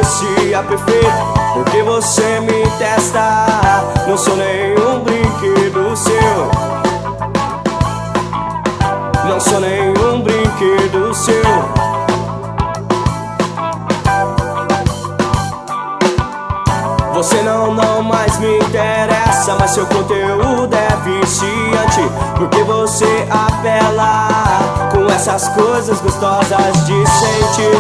parecia perfeito, porque você me testa. Não sou nenhum brinquedo seu, não sou nenhum brinquedo seu. Você não mais me interessa, mas seu conteúdo é viciante, porque você apela com essas coisas gostosas de sentir,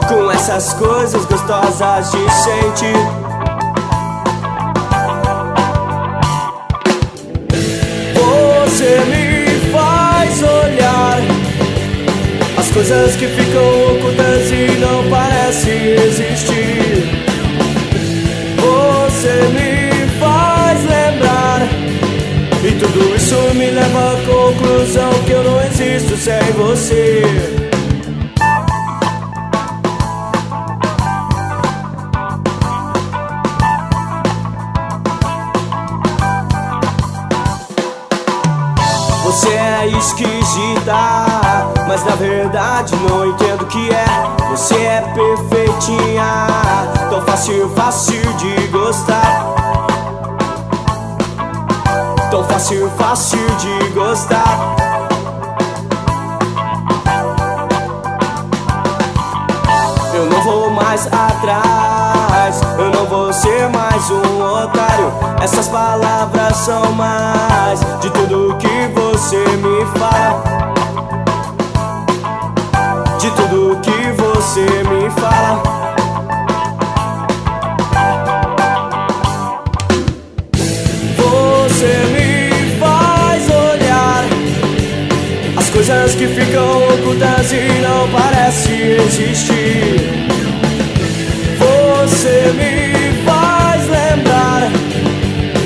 com essas coisas gostosas de sentir. Você me faz olhar as coisas que ficam ocultas e não parecem existir. Você me faz lembrar, e tudo isso me leva à conclusão que eu não existo sem você. Você é esquisita, mas na verdade não entendo o que é. Você é perfeitinha, tão fácil de gostar, tão fácil de gostar. Eu não vou mais atrás, eu não vou ser mais um otário. Essas palavras são mais de tudo que você me fala, de tudo que você me fala. Você me faz olhar as coisas que ficam ocultas e não parecem existir. Você me faz lembrar,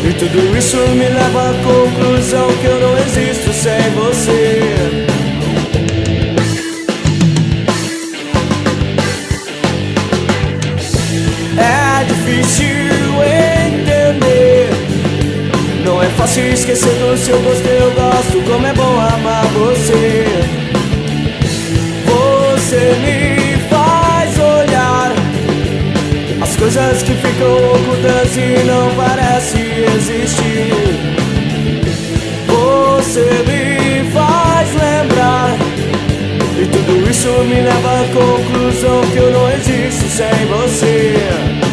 e tudo isso me leva à conclusão que eu não existo sem você. É difícil entender, não é fácil esquecer do seu gosto. Eu gosto, como é bom amar você. Você me faz olhar as coisas que ficam ocultas e não parecem existir. Você me faz lembrar, e tudo isso me leva à conclusão que eu não existo sem você.